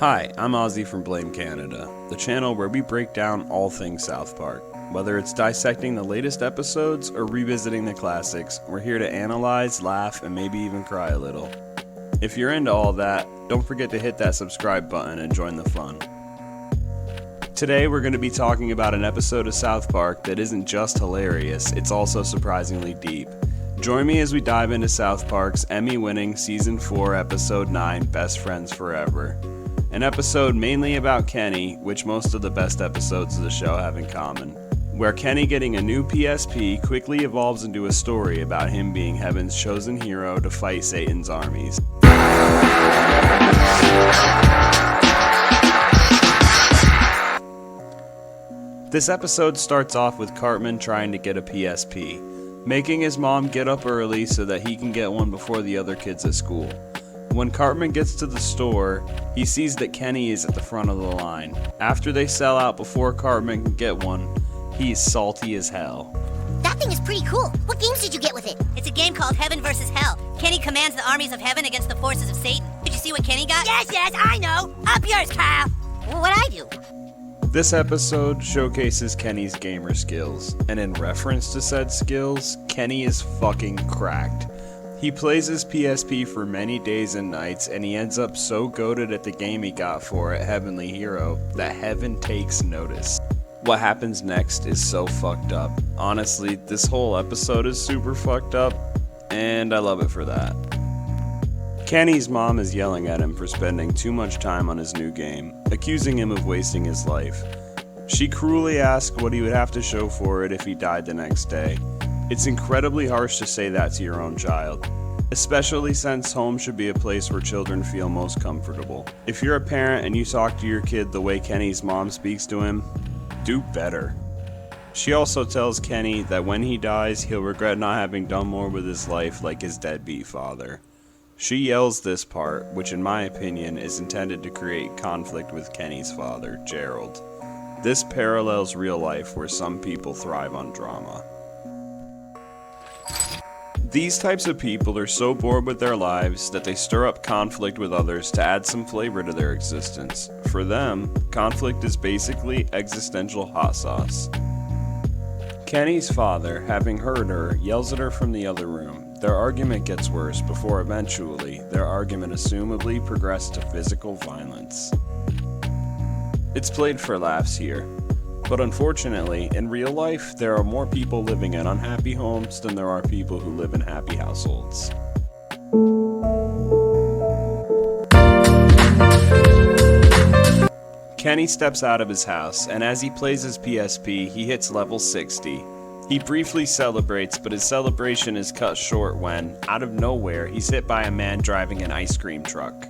Hi, I'm Ozzy from Blame Canada, the channel where we break down all things South Park. Whether it's dissecting the latest episodes or revisiting the classics, we're here to analyze, laugh, and maybe even cry a little. If you're into all that, don't forget to hit that subscribe button and join the fun. Today we're going to be talking about an episode of South Park that isn't just hilarious, it's also surprisingly deep. Join me as we dive into South Park's Emmy-winning Season 4, Episode 9, Best Friends Forever. An episode mainly about Kenny, which most of the best episodes of the show have in common, where Kenny getting a new PSP quickly evolves into a story about him being heaven's chosen hero to fight Satan's armies. This episode starts off with Cartman trying to get a PSP, making his mom get up early so that he can get one before the other kids at school. When Cartman gets to the store, he sees that Kenny is at the front of the line. After they sell out before Cartman can get one, he's salty as hell. That thing is pretty cool. What games did you get with it? It's a game called Heaven vs. Hell. Kenny commands the armies of heaven against the forces of Satan. Did you see what Kenny got? Yes, I know. Up yours, Kyle. What'd I do? This episode showcases Kenny's gamer skills, and in reference to said skills, Kenny is fucking cracked. He plays his PSP for many days and nights, and he ends up so goated at the game he got for it, Heavenly Hero, that heaven takes notice. What happens next is so fucked up. Honestly, this whole episode is super fucked up, and I love it for that. Kenny's mom is yelling at him for spending too much time on his new game, accusing him of wasting his life. She cruelly asks what he would have to show for it if he died the next day. It's incredibly harsh to say that to your own child, especially since home should be a place where children feel most comfortable. If you're a parent and you talk to your kid the way Kenny's mom speaks to him, do better. She also tells Kenny that when he dies, he'll regret not having done more with his life like his deadbeat father. She yells this part, which in my opinion is intended to create conflict with Kenny's father, Gerald. This parallels real life where some people thrive on drama. These types of people are so bored with their lives that they stir up conflict with others to add some flavor to their existence. For them, conflict is basically existential hot sauce. Kenny's father, having heard her, yells at her from the other room. Their argument gets worse before eventually, their argument assumably progresses to physical violence. It's played for laughs here. But unfortunately, in real life, there are more people living in unhappy homes than there are people who live in happy households. Kenny steps out of his house, and as he plays his PSP, he hits level 60. He briefly celebrates, but his celebration is cut short when, out of nowhere, he's hit by a man driving an ice cream truck.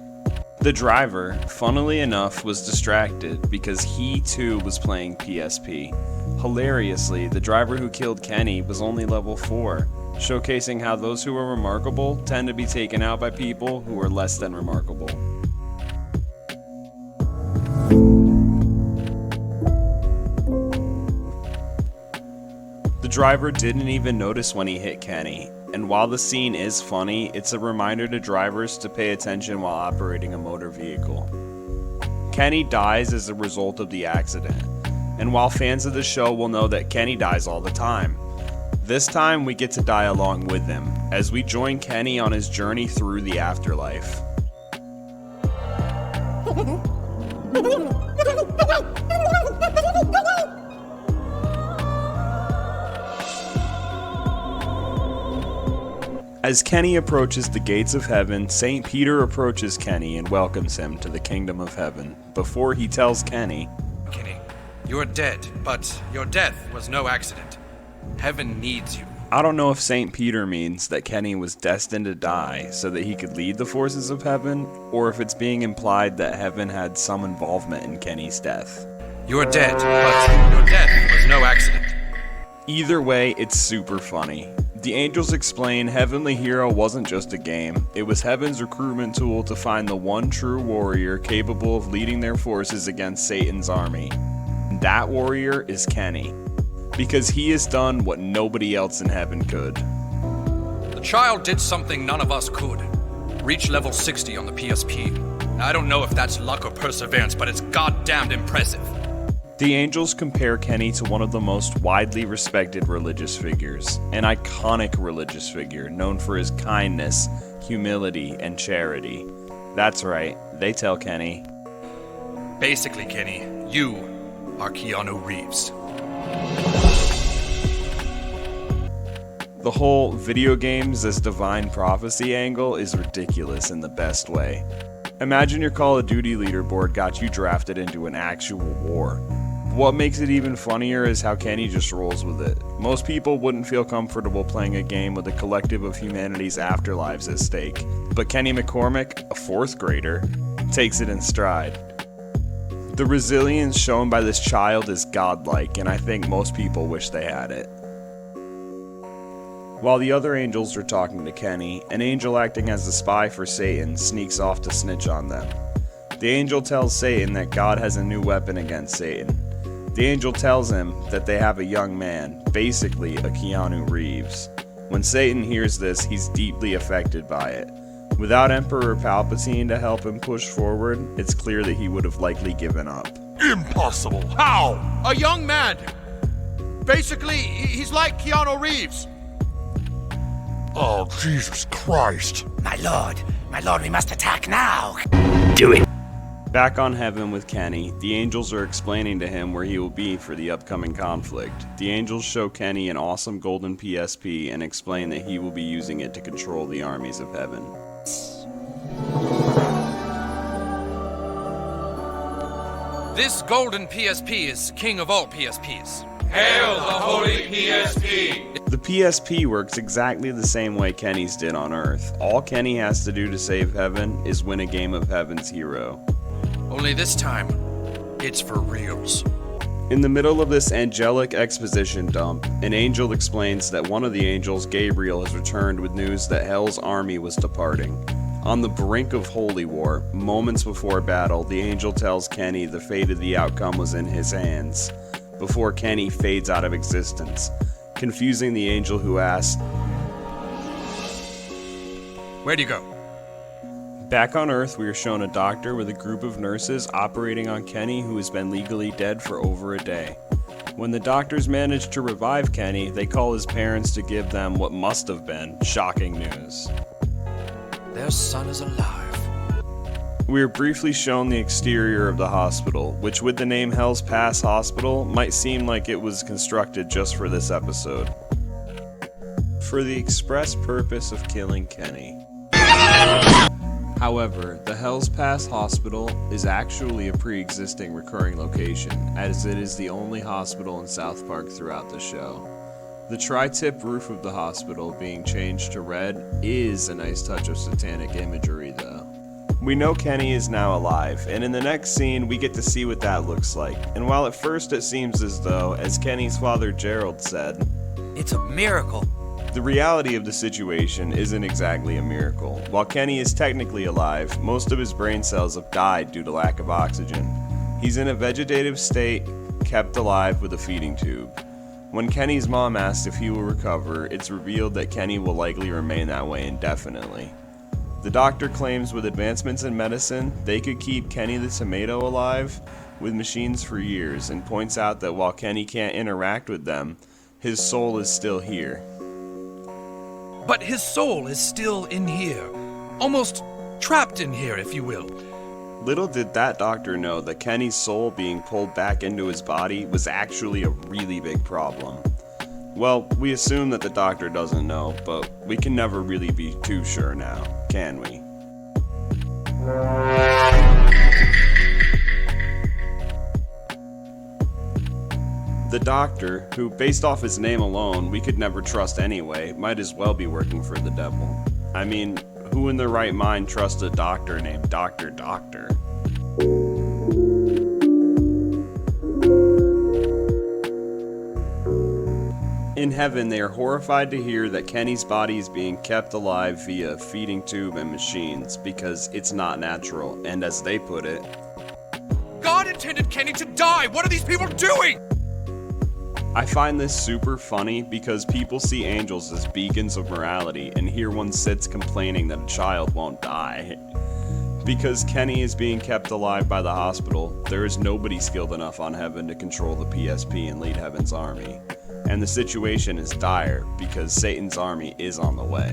The driver, funnily enough, was distracted because he too was playing PSP. Hilariously, the driver who killed Kenny was only level 4, showcasing how those who are remarkable tend to be taken out by people who are less than remarkable. The driver didn't even notice when he hit Kenny. And while the scene is funny, it's a reminder to drivers to pay attention while operating a motor vehicle. Kenny dies as a result of the accident, and while fans of the show will know that Kenny dies all the time, this time we get to die along with him, as we join Kenny on his journey through the afterlife. As Kenny approaches the gates of heaven, St. Peter approaches Kenny and welcomes him to the kingdom of heaven, before he tells Kenny, Kenny, you are dead, but your death was no accident. Heaven needs you. I don't know if St. Peter means that Kenny was destined to die so that he could lead the forces of heaven, or if it's being implied that heaven had some involvement in Kenny's death. You are dead, but your death was no accident. Either way, it's super funny. The angels explain Heavenly Hero wasn't just a game, it was heaven's recruitment tool to find the one true warrior capable of leading their forces against Satan's army. And that warrior is Kenny, because he has done what nobody else in heaven could. The child did something none of us could. Reach level 60 on the PSP. I don't know if that's luck or perseverance, but it's goddamned impressive. The angels compare Kenny to one of the most widely respected religious figures, an iconic religious figure known for his kindness, humility, and charity. That's right, they tell Kenny. Basically, Kenny, you are Keanu Reeves. The whole video games as divine prophecy angle is ridiculous in the best way. Imagine your Call of Duty leaderboard got you drafted into an actual war. What makes it even funnier is how Kenny just rolls with it. Most people wouldn't feel comfortable playing a game with a collective of humanity's afterlives at stake, but Kenny McCormick, a 4th grader, takes it in stride. The resilience shown by this child is godlike, and I think most people wish they had it. While the other angels are talking to Kenny, an angel acting as a spy for Satan sneaks off to snitch on them. The angel tells Satan that God has a new weapon against Satan. The angel tells him that they have a young man, basically a Keanu Reeves. When Satan hears this, he's deeply affected by it. Without Emperor Palpatine to help him push forward, it's clear that he would have likely given up. Impossible! How? A young man! Basically, he's like Keanu Reeves. Oh, Jesus Christ. My lord, we must attack now. Do it. Back on heaven with Kenny, the angels are explaining to him where he will be for the upcoming conflict. The angels show Kenny an awesome golden PSP and explain that he will be using it to control the armies of heaven. This golden PSP is king of all PSPs. Hail the holy PSP! The PSP works exactly the same way Kenny's did on Earth. All Kenny has to do to save heaven is win a game of Heaven's Hero. Only this time, it's for reals. In the middle of this angelic exposition dump, an angel explains that one of the angels, Gabriel, has returned with news that Hell's army was departing. On the brink of holy war, moments before battle, the angel tells Kenny the fate of the outcome was in his hands, before Kenny fades out of existence, confusing the angel who asks, Where'd you go? Back on Earth, we are shown a doctor with a group of nurses operating on Kenny, who has been legally dead for over a day. When the doctors manage to revive Kenny, they call his parents to give them what must have been shocking news. Their son is alive. We are briefly shown the exterior of the hospital, which with the name Hell's Pass Hospital might seem like it was constructed just for this episode. For the express purpose of killing Kenny. However, the Hell's Pass Hospital is actually a pre-existing recurring location, as it is the only hospital in South Park throughout the show. The tri-tip roof of the hospital being changed to red is a nice touch of satanic imagery though. We know Kenny is now alive, and in the next scene we get to see what that looks like. And while at first it seems as though, as Kenny's father Gerald said, It's a miracle. the reality of the situation isn't exactly a miracle. While Kenny is technically alive, most of his brain cells have died due to lack of oxygen. He's in a vegetative state, kept alive with a feeding tube. When Kenny's mom asks if he will recover, it's revealed that Kenny will likely remain that way indefinitely. The doctor claims with advancements in medicine, they could keep Kenny the Tomato alive with machines for years, and points out that while Kenny can't interact with them, his soul is still here. But his soul is still in here. Almost trapped in here, if you will. Little did that doctor know that Kenny's soul being pulled back into his body was actually a really big problem. Well, we assume that the doctor doesn't know, but we can never really be too sure now, can we? The doctor, who based off his name alone we could never trust anyway, might as well be working for the devil. I mean, who in their right mind trusts a doctor named Dr. Doctor? In heaven, they are horrified to hear that Kenny's body is being kept alive via a feeding tube and machines because it's not natural, and as they put it, God intended Kenny to die! What are these people doing? I find this super funny because people see angels as beacons of morality, and here one sits complaining that a child won't die. Because Kenny is being kept alive by the hospital, there is nobody skilled enough on Heaven to control the PSP and lead Heaven's army. And the situation is dire because Satan's army is on the way.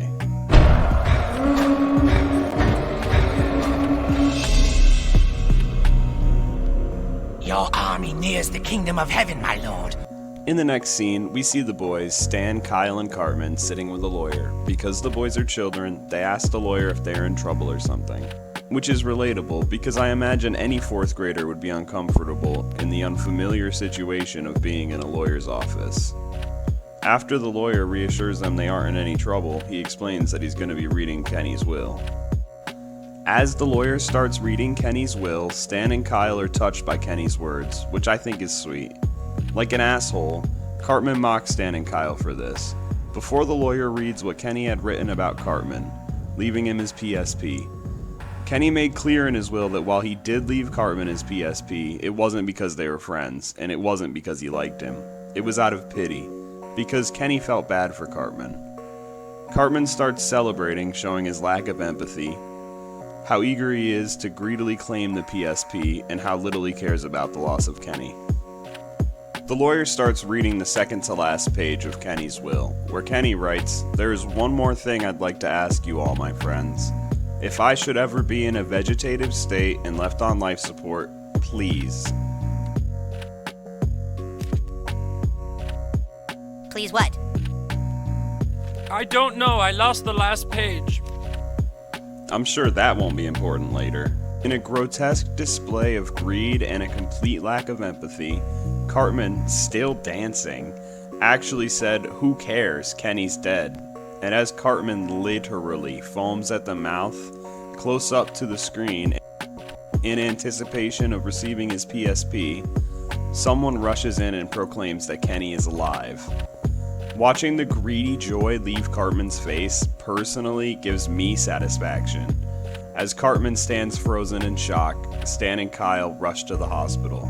Your army nears the kingdom of heaven, my lord. In the next scene, we see the boys, Stan, Kyle, and Cartman, sitting with a lawyer. Because the boys are children, they ask the lawyer if they're in trouble or something. Which is relatable, because I imagine any 4th grader would be uncomfortable in the unfamiliar situation of being in a lawyer's office. After the lawyer reassures them they aren't in any trouble, he explains that he's going to be reading Kenny's will. As the lawyer starts reading Kenny's will, Stan and Kyle are touched by Kenny's words, which I think is sweet. Like an asshole, Cartman mocks Stan and Kyle for this, before the lawyer reads what Kenny had written about Cartman, leaving him his PSP. Kenny made clear in his will that while he did leave Cartman his PSP, it wasn't because they were friends, and it wasn't because he liked him. It was out of pity, because Kenny felt bad for Cartman. Cartman starts celebrating, showing his lack of empathy, how eager he is to greedily claim the PSP, and how little he cares about the loss of Kenny. The lawyer starts reading the second to last page of Kenny's will, where Kenny writes, "There is one more thing I'd like to ask you all, my friends. If I should ever be in a vegetative state and left on life support, please." Please what? I don't know, I lost the last page. I'm sure that won't be important later. In a grotesque display of greed and a complete lack of empathy, Cartman, still dancing, actually said, "Who cares? Kenny's dead." And as Cartman literally foams at the mouth, close up to the screen, in anticipation of receiving his PSP, someone rushes in and proclaims that Kenny is alive. Watching the greedy joy leave Cartman's face personally gives me satisfaction. As Cartman stands frozen in shock, Stan and Kyle rush to the hospital.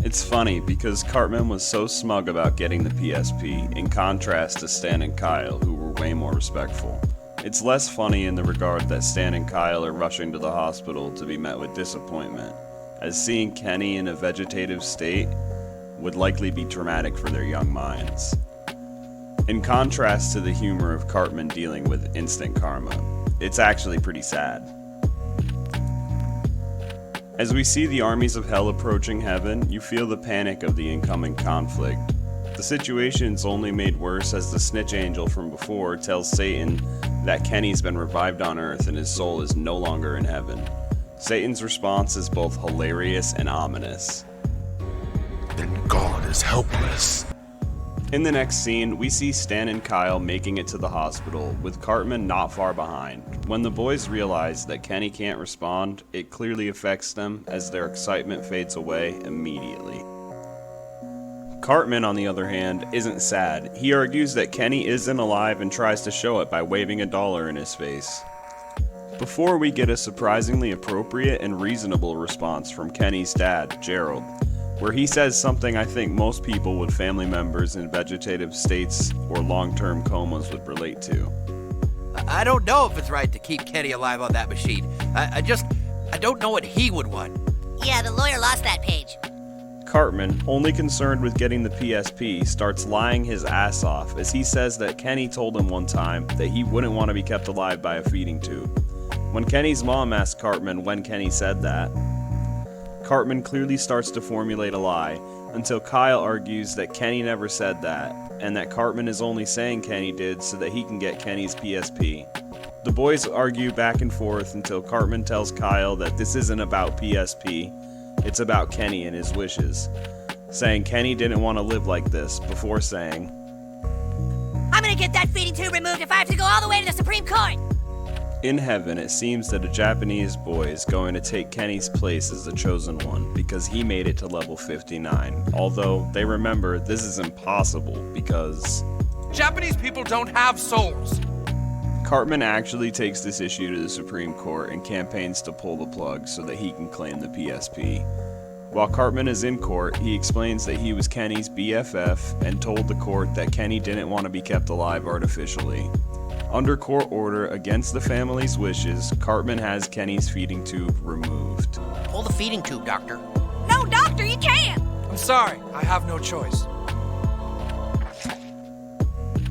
It's funny because Cartman was so smug about getting the PSP, in contrast to Stan and Kyle, who were way more respectful. It's less funny in the regard that Stan and Kyle are rushing to the hospital to be met with disappointment, as seeing Kenny in a vegetative state would likely be traumatic for their young minds. In contrast to the humor of Cartman dealing with instant karma, it's actually pretty sad. As we see the armies of hell approaching heaven, you feel the panic of the incoming conflict. The situation's only made worse as the snitch angel from before tells Satan that Kenny's been revived on earth and his soul is no longer in heaven. Satan's response is both hilarious and ominous. Then God is helpless. In the next scene, we see Stan and Kyle making it to the hospital, with Cartman not far behind. When the boys realize that Kenny can't respond, it clearly affects them as their excitement fades away immediately. Cartman, on the other hand, isn't sad. He argues that Kenny isn't alive and tries to show it by waving $1 in his face. Before we get a surprisingly appropriate and reasonable response from Kenny's dad, Gerald, where he says something I think most people with family members in vegetative states or long-term comas would relate to. I don't know if it's right to keep Kenny alive on that machine. I don't know what he would want. Yeah, the lawyer lost that page. Cartman, only concerned with getting the PSP, starts lying his ass off as he says that Kenny told him one time that he wouldn't want to be kept alive by a feeding tube. When Kenny's mom asks Cartman when Kenny said that, Cartman clearly starts to formulate a lie, until Kyle argues that Kenny never said that, and that Cartman is only saying Kenny did so that he can get Kenny's PSP. The boys argue back and forth until Cartman tells Kyle that this isn't about PSP, it's about Kenny and his wishes, saying Kenny didn't want to live like this, before saying, "I'm gonna get that feeding tube removed if I have to go all the way to the Supreme Court!" In heaven, it seems that a Japanese boy is going to take Kenny's place as the chosen one because he made it to level 59, although they remember this is impossible because Japanese people don't have souls. Cartman actually takes this issue to the Supreme Court and campaigns to pull the plug so that he can claim the PSP. While Cartman is in court, he explains that he was Kenny's BFF and told the court that Kenny didn't want to be kept alive artificially. Under court order against the family's wishes, Cartman has Kenny's feeding tube removed. Pull the feeding tube, Doctor. No, Doctor, you can't! I'm sorry, I have no choice.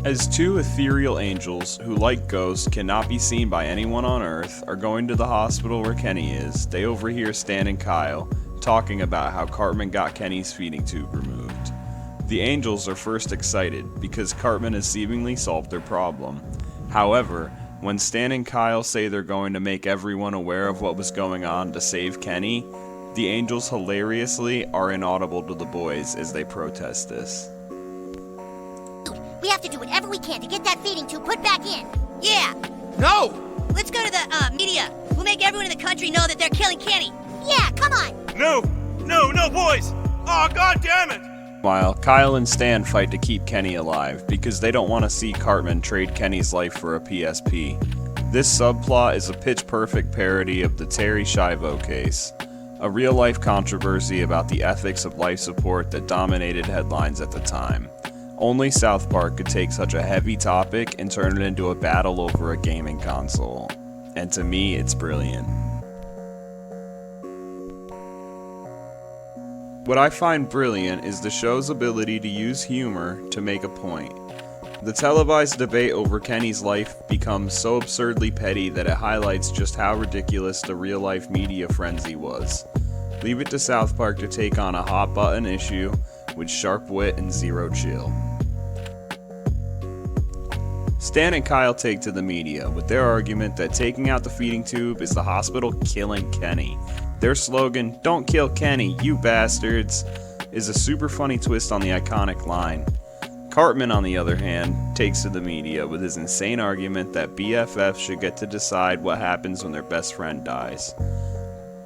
As two ethereal angels, who like ghosts cannot be seen by anyone on Earth, are going to the hospital where Kenny is, they overhear Stan and Kyle talking about how Cartman got Kenny's feeding tube removed. The angels are first excited because Cartman has seemingly solved their problem. However, when Stan and Kyle say they're going to make everyone aware of what was going on to save Kenny, the angels hilariously are inaudible to the boys as they protest this. We have to do whatever we can to get that feeding tube put back in. Yeah, No! let's go to the media. We'll make everyone in the country know that they're killing Kenny. Yeah, come on! No, boys! Oh, God damn it! Meanwhile, Kyle and Stan fight to keep Kenny alive because they don't want to see Cartman trade Kenny's life for a PSP. This subplot is a pitch-perfect parody of the Terry Schiavo case, a real-life controversy about the ethics of life support that dominated headlines at the time. Only South Park could take such a heavy topic and turn it into a battle over a gaming console. And to me, it's brilliant. What I find brilliant is the show's ability to use humor to make a point. The televised debate over Kenny's life becomes so absurdly petty that it highlights just how ridiculous the real-life media frenzy was. Leave it to South Park to take on a hot-button issue with sharp wit and zero chill. Stan and Kyle take to the media with their argument that taking out the feeding tube is the hospital killing Kenny. Their slogan, "Don't kill Kenny, you bastards," is a super funny twist on the iconic line. Cartman, on the other hand, takes to the media with his insane argument that BFFs should get to decide what happens when their best friend dies,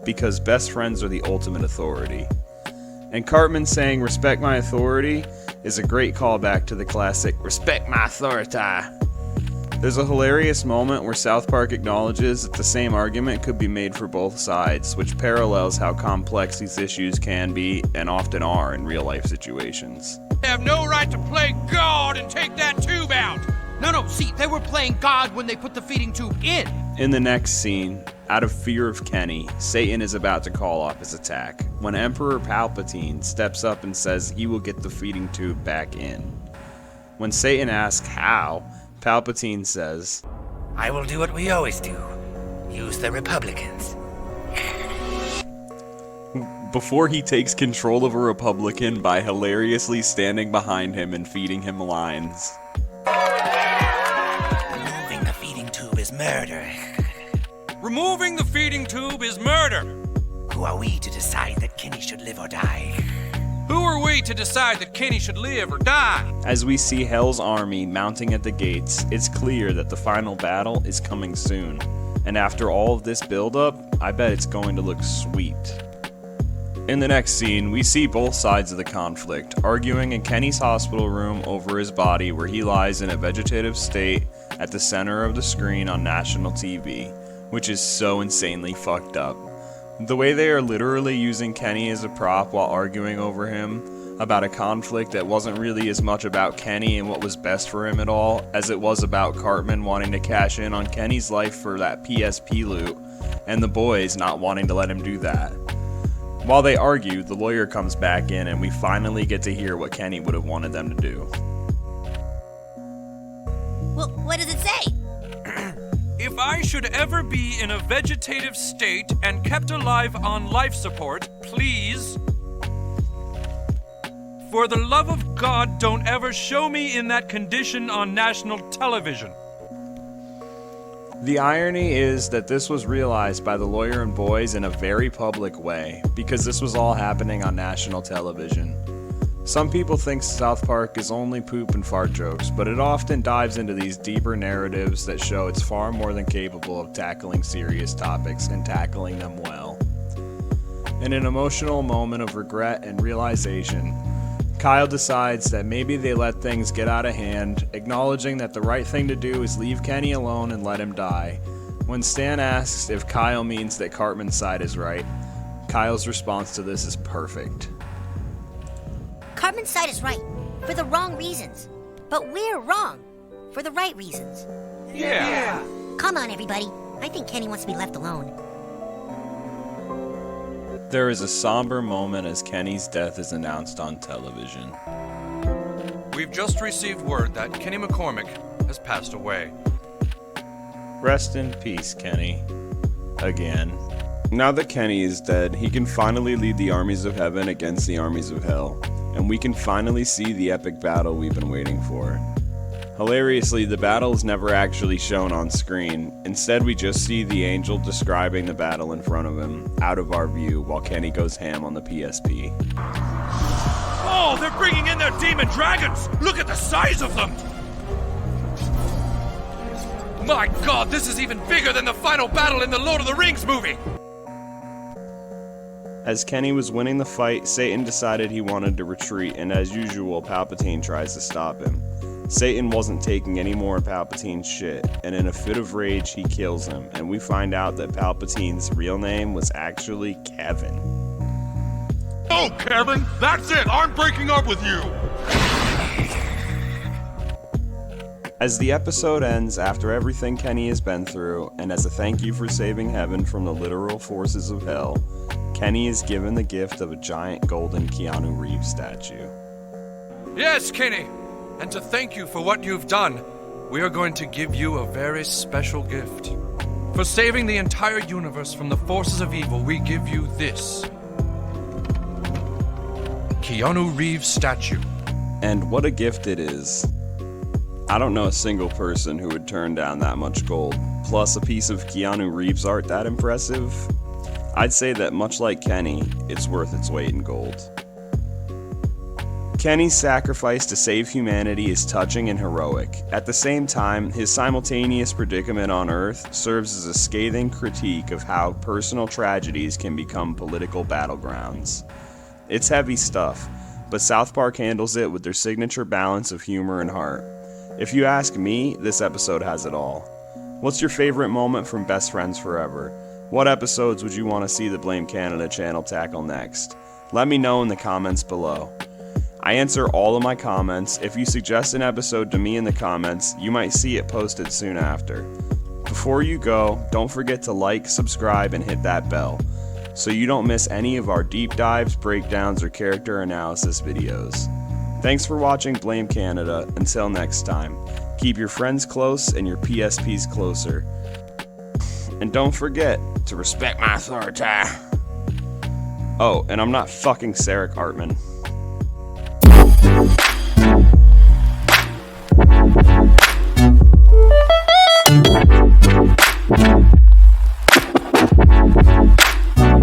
because best friends are the ultimate authority. And Cartman saying, "Respect my authority," is a great callback to the classic, "Respect my authority." There's a hilarious moment where South Park acknowledges that the same argument could be made for both sides, which parallels how complex these issues can be, and often are in real-life situations. They have no right to play God and take that tube out. No, see, they were playing God when they put the feeding tube in. In the next scene, out of fear of Kenny, Satan is about to call off his attack, when Emperor Palpatine steps up and says he will get the feeding tube back in. When Satan asks how, Palpatine says, I will do what we always do. Use the Republicans. before he takes control of a Republican by hilariously standing behind him and feeding him lines. Removing the feeding tube is murder. Removing the feeding tube is murder. Who are we to decide that Kenny should live or die? Who are we to decide that Kenny should live or die? As we see Hell's army mounting at the gates, it's clear that the final battle is coming soon. And after all of this build-up, I bet it's going to look sweet. In the next scene, we see both sides of the conflict, arguing in Kenny's hospital room over his body where he lies in a vegetative state at the center of the screen on national TV, which is so insanely fucked up. The way they are literally using Kenny as a prop while arguing over him about a conflict that wasn't really as much about Kenny and what was best for him at all as it was about Cartman wanting to cash in on Kenny's life for that PSP loot and the boys not wanting to let him do that. While they argue, the lawyer comes back in and we finally get to hear what Kenny would have wanted them to do. Well, what does it say? If I should ever be in a vegetative state and kept alive on life support, please, for the love of God, don't ever show me in that condition on national television. The irony is that this was realized by the lawyer and boys in a very public way, because this was all happening on national television. Some people think South Park is only poop and fart jokes, but it often dives into these deeper narratives that show it's far more than capable of tackling serious topics and tackling them well. In an emotional moment of regret and realization, Kyle decides that maybe they let things get out of hand, acknowledging that the right thing to do is leave Kenny alone and let him die. When Stan asks if Kyle means that Cartman's side is right, Kyle's response to this is perfect. Cartman's side is right, for the wrong reasons. But we're wrong, for the right reasons. Yeah. Come on, everybody. I think Kenny wants to be left alone. There is a somber moment as Kenny's death is announced on television. We've just received word that Kenny McCormick has passed away. Rest in peace, Kenny. Again. Now that Kenny is dead, he can finally lead the armies of heaven against the armies of hell, and we can finally see the epic battle we've been waiting for. Hilariously, the battle is never actually shown on screen. Instead, we just see the angel describing the battle in front of him, out of our view, while Kenny goes ham on the PSP. Oh, they're bringing in their demon dragons! Look at the size of them! My god, this is even bigger than the final battle in the Lord of the Rings movie! As Kenny was winning the fight, Satan decided he wanted to retreat, and as usual, Palpatine tries to stop him. Satan wasn't taking any more of Palpatine's shit, and in a fit of rage, he kills him, and we find out that Palpatine's real name was actually Kevin. Oh, Kevin, that's it. I'm breaking up with you. As the episode ends, after everything Kenny has been through, and as a thank you for saving heaven from the literal forces of hell, Kenny is given the gift of a giant golden Keanu Reeves statue. Yes, Kenny! And to thank you for what you've done, we are going to give you a very special gift. For saving the entire universe from the forces of evil, we give you this Keanu Reeves statue. And what a gift it is. I don't know a single person who would turn down that much gold, plus a piece of Keanu Reeves art that impressive. I'd say that much like Kenny, it's worth its weight in gold. Kenny's sacrifice to save humanity is touching and heroic. At the same time, his simultaneous predicament on Earth serves as a scathing critique of how personal tragedies can become political battlegrounds. It's heavy stuff, but South Park handles it with their signature balance of humor and heart. If you ask me, this episode has it all. What's your favorite moment from Best Friends Forever? What episodes would you want to see the Blame Canada channel tackle next? Let me know in the comments below. I answer all of my comments. If you suggest an episode to me in the comments, you might see it posted soon after. Before you go, don't forget to like, subscribe, and hit that bell, so you don't miss any of our deep dives, breakdowns, or character analysis videos. Thanks for watching Blame Canada. Until next time, keep your friends close and your PSPs closer. And don't forget to respect my authority. Oh, and I'm not fucking Sarek Hartman.